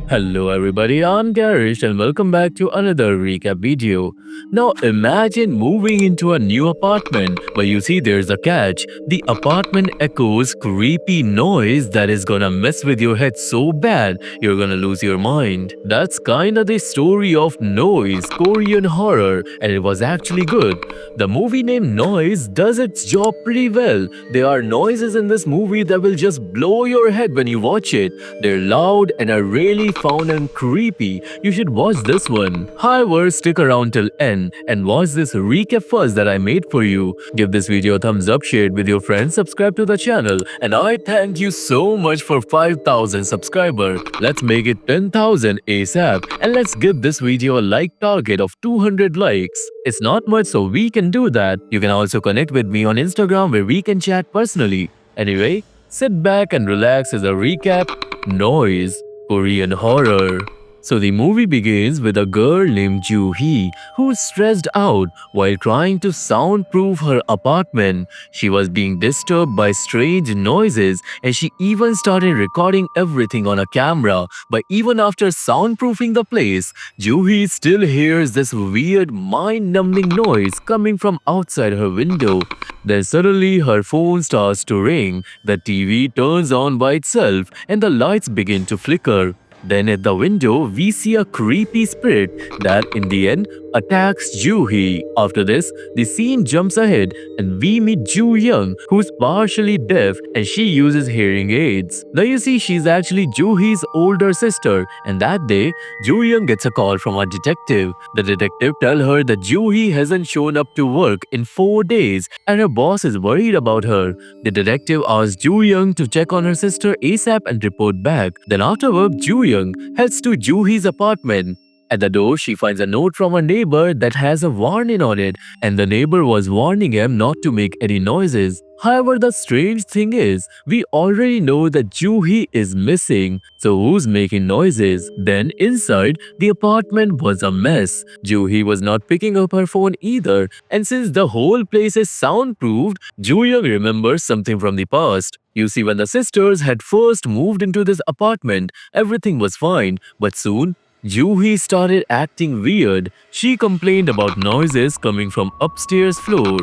Hello everybody, I'm Karryshh and welcome back to another recap video. Now imagine moving into a new apartment, but you see there's a catch. The apartment echoes creepy noise that is gonna mess with your head so bad you're gonna lose your mind. That's kinda the story of Noise, Korean horror, and it was actually good. The movie named Noise does its job pretty well. There are noises in this movie that will just blow your head when you watch it. They're loud and are really fun and creepy. You should watch this one. However, stick around till end and watch this recap first that I made for you. Give this video a thumbs up, share it with your friends, subscribe to the channel, and I thank you so much for 5,000 subscribers. Let's make it 10,000 ASAP and let's give this video a like target of 200 likes. It's not much, so we can do that. You can also connect with me on Instagram where we can chat personally. Anyway, sit back and relax as a recap. Noise, Korean horror. So the movie begins with a girl named Ju-Hee who's stressed out while trying to soundproof her apartment. She was being disturbed by strange noises and she even started recording everything on a camera. But even after soundproofing the place, Ju-Hee still hears this weird mind-numbing noise coming from outside her window. Then suddenly her phone starts to ring, the TV turns on by itself and the lights begin to flicker. Then at the window, we see a creepy spirit that in the end attacks Ju-Hee. After this, the scene jumps ahead and we meet Ju-Young, who's partially deaf and she uses hearing aids. Now you see she's actually Ju-Hee's older sister, and that day, Ju-Young gets a call from a detective. The detective tells her that Ju-Hee hasn't shown up to work in 4 days and her boss is worried about her. The detective asks Ju-Young to check on her sister ASAP and report back. Then afterward, Ju-Young heads to Ju-Hee's apartment. At the door, she finds a note from a neighbor that has a warning on it, and the neighbor was warning him not to make any noises. However, the strange thing is, we already know that Ju-Hee is missing, so who's making noises? Then inside, the apartment was a mess. Ju-Hee was not picking up her phone either, and since the whole place is soundproofed, Ju-Young remembers something from the past. You see, when the sisters had first moved into this apartment, everything was fine, but soon, Ju-Hee started acting weird. She complained about noises coming from upstairs floor.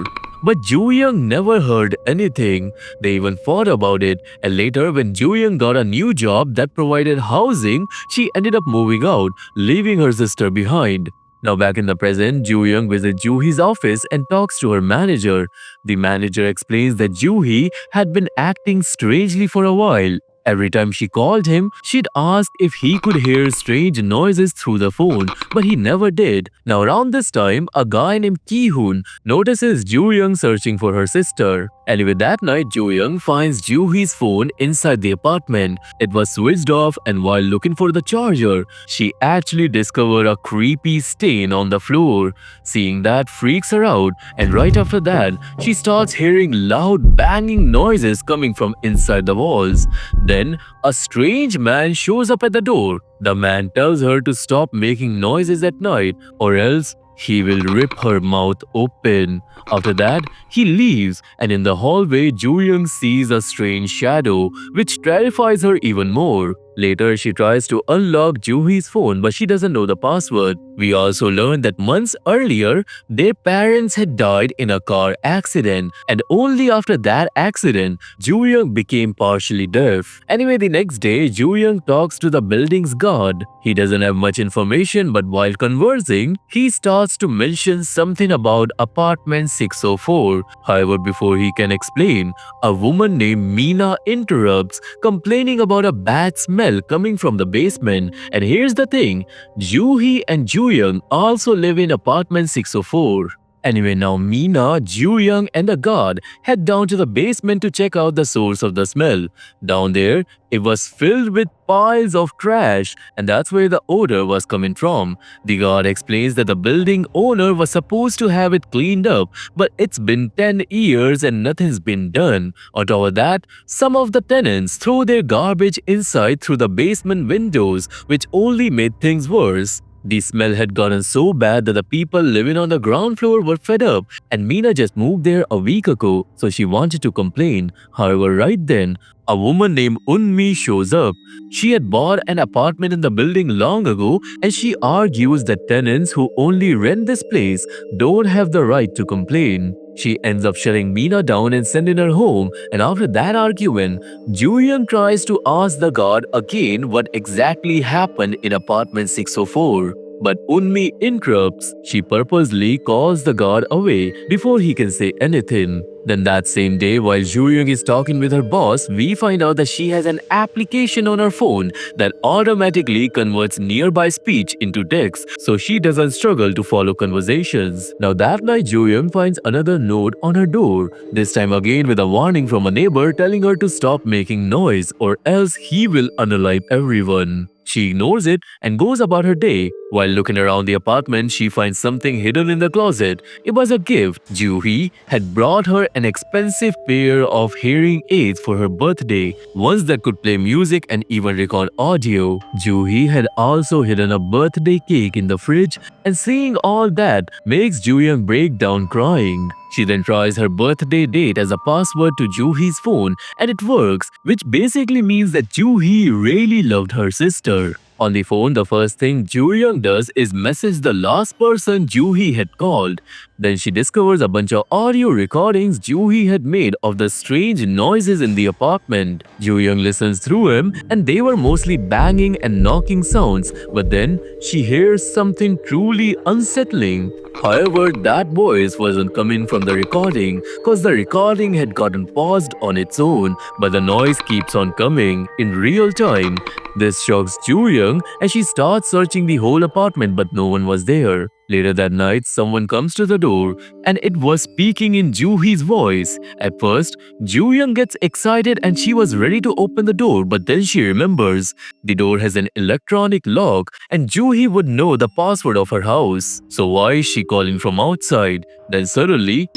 But Ju-Young never heard anything. They even thought about it, and later when Ju-Young got a new job that provided housing, she ended up moving out, leaving her sister behind. Now back in the present, Ju-Young visits Ju-Hee's office and talks to her manager. The manager explains that Ju-Hee had been acting strangely for a while. Every time she called him, she'd ask if he could hear strange noises through the phone, but he never did. Now around this time, a guy named Ki-hoon notices Ju-Young searching for her sister. Anyway, that night, Ju-Young finds Ju-Hee's phone inside the apartment. It was switched off, and while looking for the charger, she actually discovered a creepy stain on the floor. Seeing that freaks her out, and right after that, she starts hearing loud banging noises coming from inside the walls. Then, a strange man shows up at the door. The man tells her to stop making noises at night or else he will rip her mouth open. After that, he leaves, and in the hallway, Ju-Young sees a strange shadow, which terrifies her even more. Later, she tries to unlock Ju-Hee's phone, but she doesn't know the password. We also learn that months earlier, their parents had died in a car accident, and only after that accident, Ju-Young became partially deaf. Anyway, the next day, Ju-Young talks to the building's guard. He doesn't have much information, but while conversing, he starts to mention something about apartment 604. However, before he can explain, a woman named Mina interrupts, complaining about a bad smell coming from the basement. And here's the thing, Ju-Hee and Ju-Young also live in apartment 604. Anyway, now Mina, Ju-Young and the guard head down to the basement to check out the source of the smell. Down there, it was filled with piles of trash, and that's where the odor was coming from. The guard explains that the building owner was supposed to have it cleaned up, but it's been 10 years and nothing's been done. On top of that, some of the tenants throw their garbage inside through the basement windows, which only made things worse. The smell had gotten so bad that the people living on the ground floor were fed up, and Meena just moved there a week ago, so she wanted to complain. However, right then, a woman named Unmi shows up. She had bought an apartment in the building long ago, and she argues that tenants who only rent this place don't have the right to complain. She ends up shutting Meena down and sending her home, and after that argument, Ju-Young tries to ask the guard again what exactly happened in apartment 604. But Unmi interrupts. She purposely calls the guard away before he can say anything. Then that same day, while Ju-Young is talking with her boss, we find out that she has an application on her phone that automatically converts nearby speech into text, so she doesn't struggle to follow conversations. Now that night, Ju-Young finds another note on her door, this time again with a warning from a neighbor telling her to stop making noise or else he will unalive everyone. She ignores it and goes about her day. While looking around the apartment, she finds something hidden in the closet. It was a gift. Ju-Hee had brought her an expensive pair of hearing aids for her birthday, ones that could play music and even record audio. Ju-Hee had also hidden a birthday cake in the fridge, and seeing all that makes Ju-Young break down crying. She then tries her birthday date as a password to Ju-Hee's phone, and it works, which basically means that Ju-Hee really loved her sister. On the phone, the first thing Ju-Young does is message the last person Ju-Hee had called. Then she discovers a bunch of audio recordings Ju-Hee had made of the strange noises in the apartment. Ju-Young listens through them, and they were mostly banging and knocking sounds, but then she hears something truly unsettling. However, that voice wasn't coming from the recording, cause the recording had gotten paused on its own, but the noise keeps on coming in real time. This shocks Ju-Young as she starts searching the whole apartment, but no one was there. Later that night, someone comes to the door, and it was speaking in Ju-Hee's voice. At first, Ju-Young gets excited and she was ready to open the door, but then she remembers the door has an electronic lock and Ju-Hee would know the password of her house. So why is she calling from outside? Then suddenly,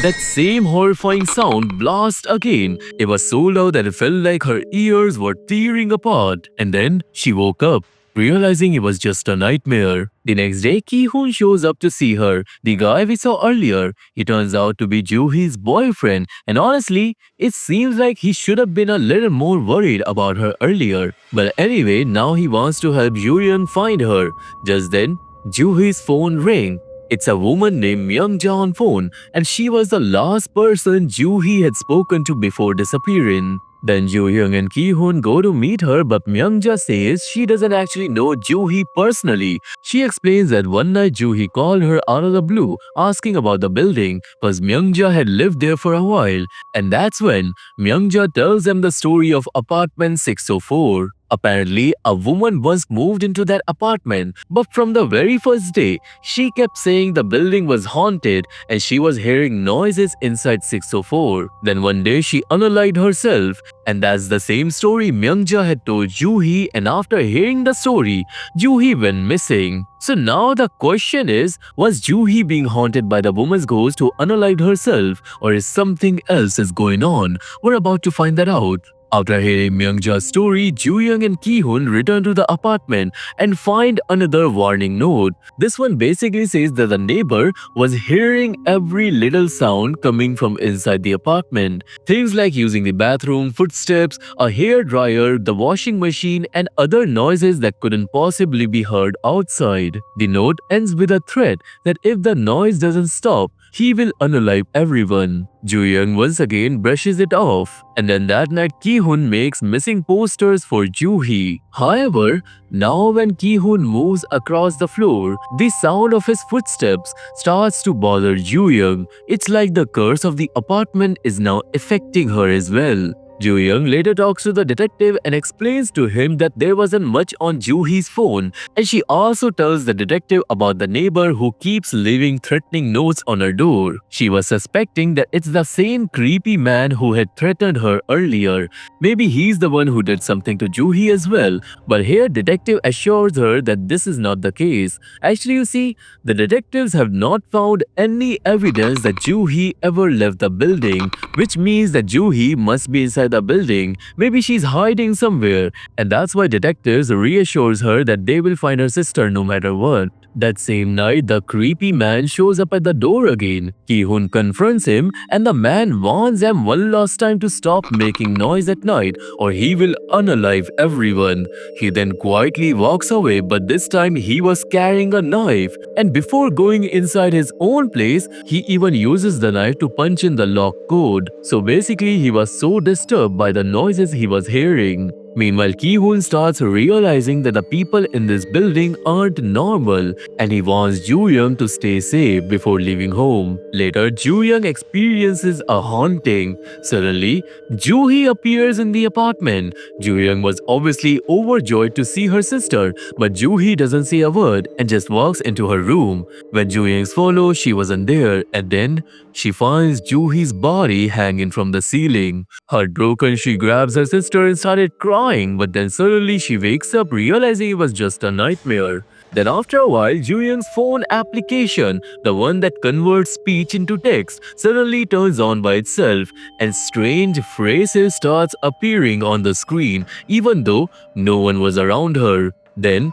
that same horrifying sound blast again. It was so loud that it felt like her ears were tearing apart. And then she woke up, realizing it was just a nightmare. The next day, Ki-hoon shows up to see her. The guy we saw earlier, he turns out to be Ju-Hee's boyfriend, and honestly, it seems like he should have been a little more worried about her earlier. But anyway, now he wants to help Ju-Young find her. Just then, Ju-Hee's phone rang. It's a woman named Mun-Jung phone, and she was the last person Ju-Hee had spoken to before disappearing. Then Ju-Young and Ki-hoon go to meet her, but Myung-ja says she doesn't actually know Ju-Hee personally. She explains that one night Ju-Hee called her out of the blue asking about the building because Myung-ja had lived there for a while, and that's when Myung-ja tells them the story of apartment 604. Apparently, a woman once moved into that apartment, but from the very first day, she kept saying the building was haunted and she was hearing noises inside 604. Then one day she unalived herself, and that's the same story Myung-ja had told Ju-Hee, and after hearing the story, Ju-Hee went missing. So now the question is, was Ju-Hee being haunted by the woman's ghost who unalived herself, or is something else is going on? We're about to find that out. After hearing Myung-ja's story, Ju-Young and Ki-hoon return to the apartment and find another warning note. This one basically says that the neighbor was hearing every little sound coming from inside the apartment. Things like using the bathroom, footsteps, a hair dryer, the washing machine, and other noises that couldn't possibly be heard outside. The note ends with a threat that if the noise doesn't stop, he will unalive everyone. Ju-Young once again brushes it off, and then that night Ki-hoon makes missing posters for Ju-Hee. However, now when Ki-hoon moves across the floor, the sound of his footsteps starts to bother Ju-Young. It's like the curse of the apartment is now affecting her as well. Ju-Young later talks to the detective and explains to him that there wasn't much on Ju-Hee's phone, and she also tells the detective about the neighbor who keeps leaving threatening notes on her door. She was suspecting that it's the same creepy man who had threatened her earlier. Maybe he's the one who did something to Ju-Hee as well, but here detective assures her that this is not the case. Actually, you see, the detectives have not found any evidence that Ju-Hee ever left the building, which means that Ju-Hee must be inside inside the building. Maybe she's hiding somewhere, and that's why detectives reassures her that they will find her sister no matter what. That same night, the creepy man shows up at the door again. Ki-hoon confronts him, and the man warns him one last time to stop making noise at night or he will unalive everyone. He then quietly walks away, but this time he was carrying a knife. And before going inside his own place, he even uses the knife to punch in the lock code. So basically, he was so disturbed by the noises he was hearing. Meanwhile, Ki-hoon starts realizing that the people in this building aren't normal, and he wants Ju-Young to stay safe before leaving home. Later, Ju-Young experiences a haunting. Suddenly, Ju-Hee appears in the apartment. Ju-Young was obviously overjoyed to see her sister, but Ju-Hee doesn't say a word and just walks into her room. When Ju-Young follows, she wasn't there, and then she finds Ju-Hee's body hanging from the ceiling. Heartbroken, she grabs her sister and started crying, but then suddenly she wakes up realizing it was just a nightmare. Then after a while, Ju-Young's phone application, the one that converts speech into text, suddenly turns on by itself, and strange phrases starts appearing on the screen even though no one was around her. Then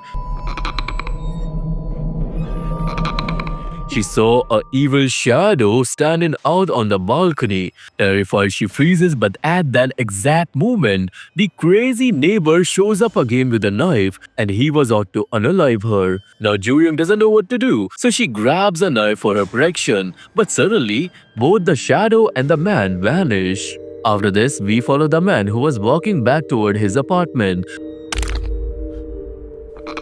she saw a evil shadow standing out on the balcony. Terrified, she freezes, but at that exact moment, the crazy neighbor shows up again with a knife, and he was out to unalive her. Now Ju-Young doesn't know what to do, so she grabs a knife for her protection. But suddenly, both the shadow and the man vanish. After this, we follow the man who was walking back toward his apartment.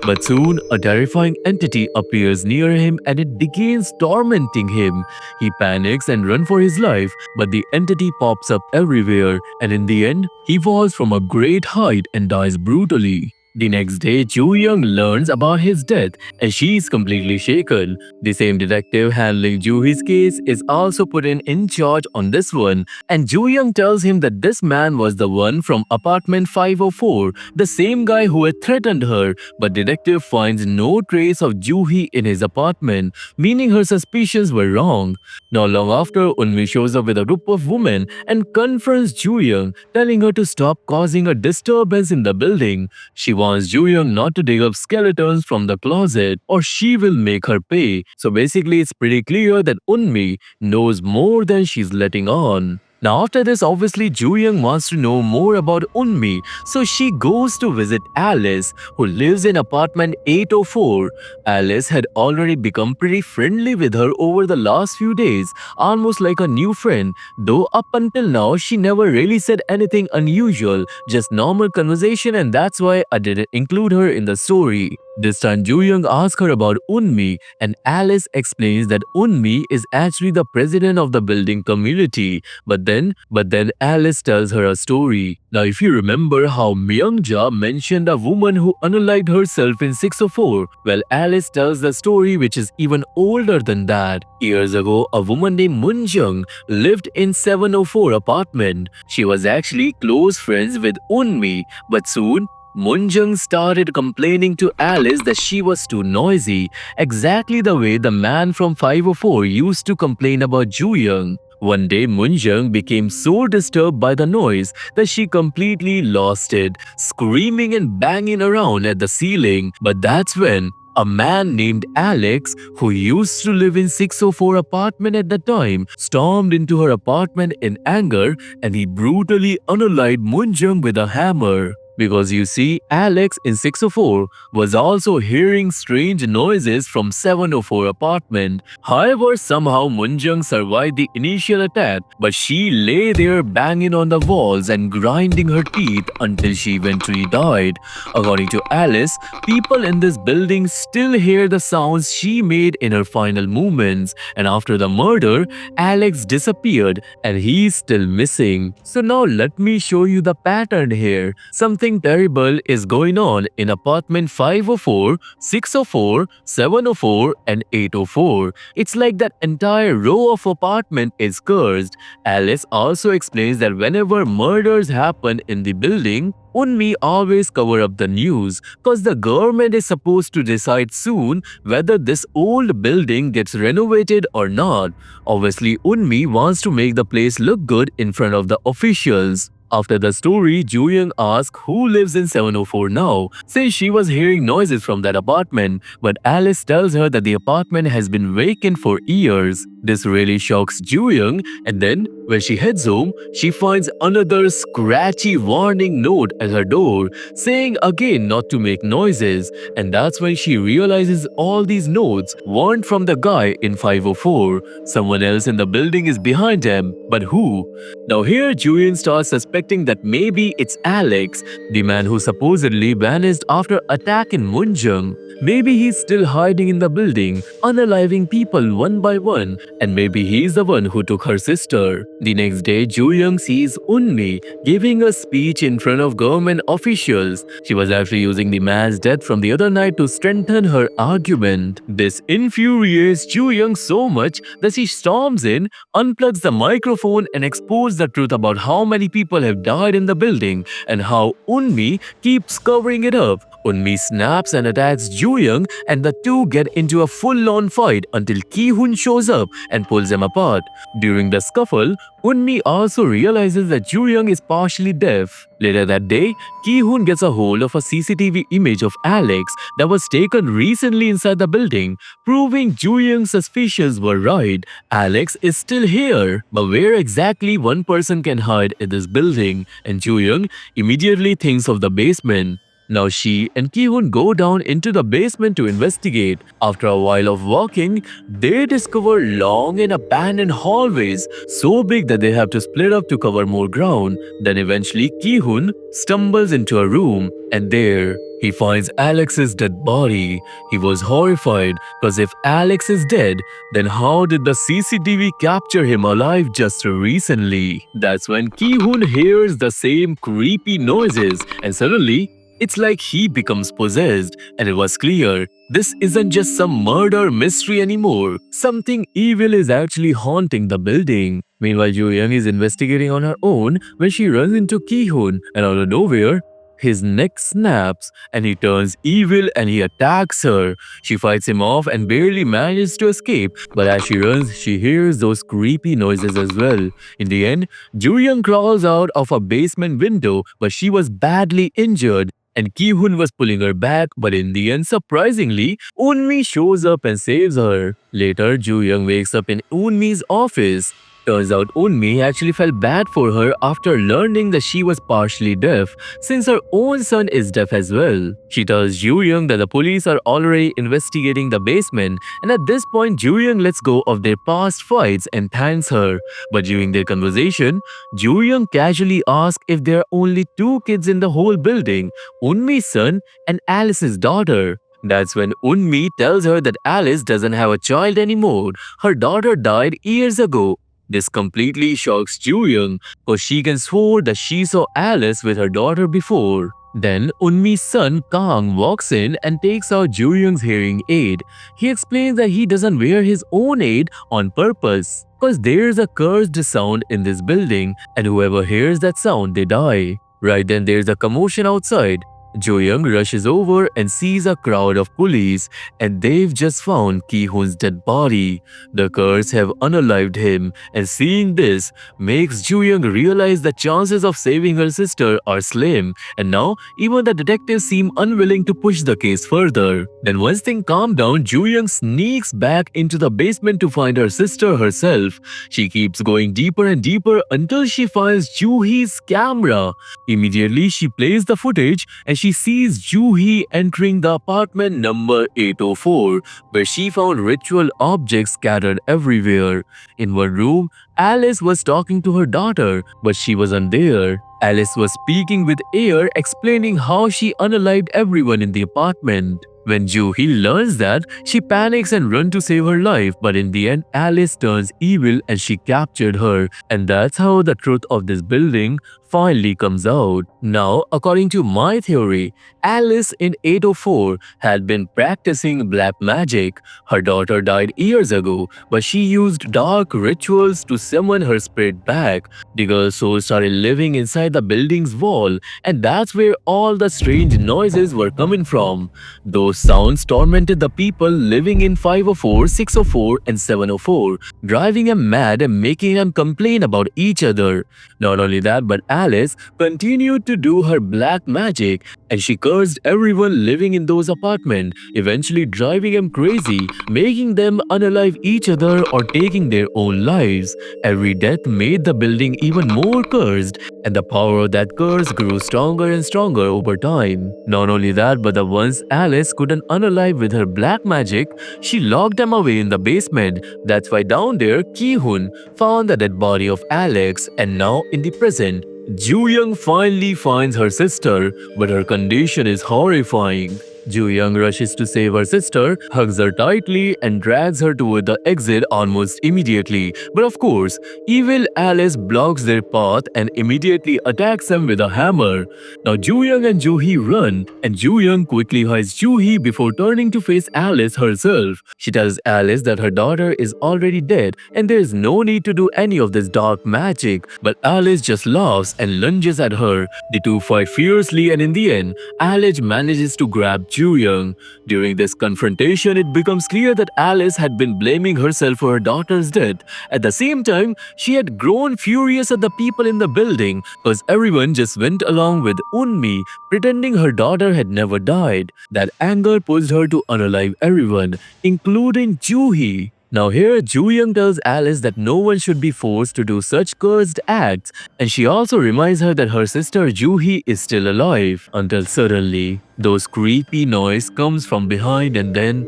But soon, a terrifying entity appears near him and it begins tormenting him. He panics and runs for his life, but the entity pops up everywhere, and in the end, he falls from a great height and dies brutally. The next day, Ju-Young learns about his death and she is completely shaken. The same detective handling Ju-Hee's case is also put in charge on this one, and Ju-Young tells him that this man was the one from apartment 504, the same guy who had threatened her, but detective finds no trace of Ju-Hee in his apartment, meaning her suspicions were wrong. Not long after, Unmi shows up with a group of women and confronts Ju-Young, telling her to stop causing a disturbance in the building. She wants Ju-Young not to dig up skeletons from the closet or she will make her pay. So basically, it's pretty clear that Unmi knows more than she's letting on. Now after this, obviously Ju-Young wants to know more about Unmi, so she goes to visit Alice, who lives in apartment 804. Alice had already become pretty friendly with her over the last few days, almost like a new friend, though up until now she never really said anything unusual, just normal conversation, and that's why I didn't include her in the story. This time Ju-Young asks her about Unmi, and Alice explains that Unmi is actually the president of the building community. But then Alice tells her a story. Now if you remember how Myung-ja mentioned a woman who unalived herself in 604, well, Alice tells the story which is even older than that. Years ago, a woman named Mun-Jung lived in 704 apartment. She was actually close friends with Unmi, but soon Mun-Jung started complaining to Alice that she was too noisy, exactly the way the man from 504 used to complain about Ju-Young. One day, Mun-Jung became so disturbed by the noise that she completely lost it, screaming and banging around at the ceiling. But that's when a man named Alex, who used to live in 604 apartment at the time, stormed into her apartment in anger, and he brutally unalived Mun-Jung with a hammer. Because you see, Alex in 604 was also hearing strange noises from 704 apartment. However, somehow Mun-Jung survived the initial attack, but she lay there banging on the walls and grinding her teeth until she eventually died. According to Alice, people in this building still hear the sounds she made in her final movements, and after the murder, Alex disappeared and he's still missing. So now let me show you the pattern here. Something terrible is going on in apartment 504, 604, 704 and 804. It's like that entire row of apartment is cursed. Alice also explains that whenever murders happen in the building, Unmi always cover up the news cause the government is supposed to decide soon whether this old building gets renovated or not. Obviously, Unmi wants to make the place look good in front of the officials. After the story, Ju-Young asks who lives in 704 now, since she was hearing noises from that apartment, but Alice tells her that the apartment has been vacant for years. This really shocks Ju-Young, and then, when she heads home, she finds another scratchy warning note at her door, saying again not to make noises, and that's when she realizes all these notes weren't from the guy in 504. Someone else in the building is behind him, but who? Now here Julian starts suspecting that maybe it's Alex, the man who supposedly vanished after attack in Mun-Jung. Maybe he's still hiding in the building, unaliving people one by one, and maybe he's the one who took her sister. The next day, Ju-Young sees Unmi giving a speech in front of government officials. She was actually using the man's death from the other night to strengthen her argument. This infuriates Ju-Young so much that she storms in, unplugs the microphone, and exposes the truth about how many people have died in the building and how Unmi keeps covering it up. Unmi snaps and attacks Ju-Young, and the two get into a full-on fight until Ki-hoon shows up and pulls them apart. During the scuffle, Unmi also realizes that Ju-Young is partially deaf. Later that day, Ki-hoon gets a hold of a CCTV image of Alex that was taken recently inside the building, proving Ju-Young's suspicions were right. Alex is still here, but where exactly one person can hide in this building, and Ju-Young immediately thinks of the basement. Now she and Ki-hoon go down into the basement to investigate. After a while of walking, they discover long and abandoned hallways, so big that they have to split up to cover more ground. Then eventually Ki-hoon stumbles into a room, and there he finds Alex's dead body. He was horrified, because if Alex is dead, then how did the CCTV capture him alive just recently? That's when Ki-hoon hears the same creepy noises, and suddenly it's like he becomes possessed, and it was clear this isn't just some murder mystery anymore. Something evil is actually haunting the building. Meanwhile, Ju-Young is investigating on her own when she runs into Ki-hoon, and out of nowhere, his neck snaps and he turns evil and he attacks her. She fights him off and barely manages to escape, but as she runs, she hears those creepy noises as well. In the end, Ju-Young crawls out of a basement window, but she was badly injured, and Ki-hoon was pulling her back, but in the end, surprisingly, Unmi shows up and saves her. Later, Ju-Young wakes up in Unmi's office. Turns out Unmi actually felt bad for her after learning that she was partially deaf, since her own son is deaf as well. She tells Ju-Young that the police are already investigating the basement, and at this point Ju-Young lets go of their past fights and thanks her. But during their conversation, Ju-Young casually asks if there are only two kids in the whole building, Unmi's son and Alice's daughter. That's when Unmi tells her that Alice doesn't have a child anymore. Her daughter died years ago. This completely shocks Ju-Young, because she can swear that she saw Alice with her daughter before. Then Unmi's son Kang walks in and takes out Ju-Young's hearing aid. He explains that he doesn't wear his own aid on purpose, because there's a cursed sound in this building, and whoever hears that sound, they die. Right then there's a commotion outside. Ju-Young rushes over and sees a crowd of police, and they've just found Ki-hoon's dead body. The curse have unalived him, and seeing this makes Ju-Young realize the chances of saving her sister are slim, and now even the detectives seem unwilling to push the case further. Then once things calm down, Ju-Young sneaks back into the basement to find her sister herself. She keeps going deeper and deeper until she finds Ju-Hee's camera. Immediately she plays the footage and she sees Ju-Hee entering the apartment number 804, where she found ritual objects scattered everywhere. In one room, Alice was talking to her daughter, but she wasn't there. Alice was speaking with air, explaining how she unalived everyone in the apartment. When Ju-Hee learns that, she panics and runs to save her life, but in the end, Alice turns evil and she captured her, and that's how the truth of this building finally comes out. Now, according to my theory, Alice in 804 had been practicing black magic. Her daughter died years ago, but she used dark rituals to summon her spirit back. The girl's soul started living inside the building's wall, and that's where all the strange noises were coming from. Those sounds tormented the people living in 504, 604, and 704, driving them mad and making them complain about each other. Not only that, but Alice continued to do her black magic and she cursed everyone living in those apartments, eventually driving them crazy, making them unalive each other or taking their own lives. Every death made the building even more cursed, and the power of that curse grew stronger and stronger over time. Not only that, but the once Alice couldn't unalive with her black magic, she locked them away in the basement. That's why down there, Ki-hun found the dead body of Alex, and now in the present, Ju-Young finally finds her sister, but her condition is horrifying. Ju-Young rushes to save her sister, hugs her tightly, and drags her toward the exit almost immediately. But of course, evil Alice blocks their path and immediately attacks them with a hammer. Now Ju-Young and Ju-Hee run, and Ju-Young quickly hides Ju-Hee before turning to face Alice herself. She tells Alice that her daughter is already dead and there is no need to do any of this dark magic. But Alice just laughs and lunges at her. The two fight fiercely, and in the end, Alice manages to grab Ju-Young. During this confrontation, it becomes clear that Alice had been blaming herself for her daughter's death. At the same time, she had grown furious at the people in the building because everyone just went along with Unmi, pretending her daughter had never died. That anger pushed her to unalive everyone, including Ju-Hee. Now here, Ju-Young tells Alice that no one should be forced to do such cursed acts, and she also reminds her that her sister Ju-Hee is still alive, until suddenly, those creepy noise comes from behind and then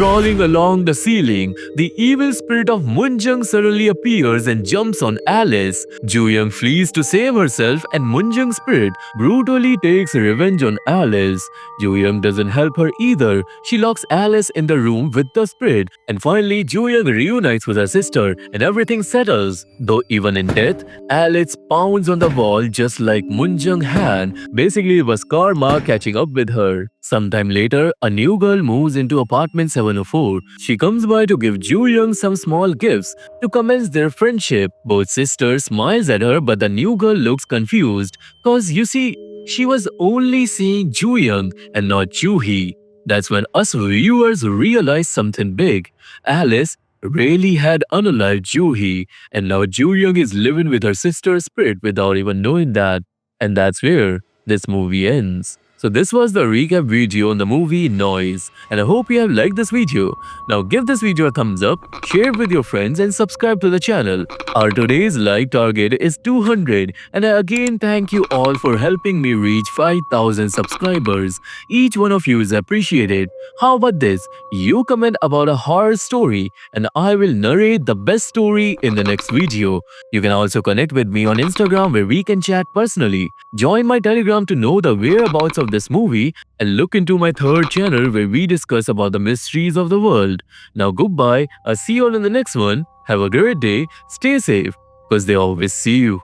crawling along the ceiling, the evil spirit of Mun-Jung suddenly appears and jumps on Alice. Ju-Young flees to save herself and Mun-Jung's spirit brutally takes revenge on Alice. Ju-Young doesn't help her either. She locks Alice in the room with the spirit, and finally Ju-Young reunites with her sister and everything settles. Though even in death, Alice pounds on the wall just like Mun-Jung had. Basically, it was karma catching up with her. Sometime later, a new girl moves into apartment 704. She comes by to give Ju-Young some small gifts to commence their friendship. Both sisters smiles at her, but the new girl looks confused cause you see, she was only seeing Ju-Young and not Ju-Hee. That's when us viewers realize something big. Alice really had unalived Ju-Hee, and now Ju-Young is living with her sister's spirit without even knowing that. And that's where this movie ends. So this was the recap video on the movie Noise, and I hope you have liked this video. Now give this video a thumbs up, share it with your friends and subscribe to the channel. Our today's like target is 200, and I again thank you all for helping me reach 5,000 subscribers. Each one of you is appreciated. How about this? You comment about a horror story and I will narrate the best story in the next video. You can also connect with me on Instagram where we can chat personally. Join my Telegram to know the whereabouts of this movie, and look into my third channel where we discuss about the mysteries of the world. Now goodbye, I'll see you all in the next one. Have a great day, stay safe, because they always see you.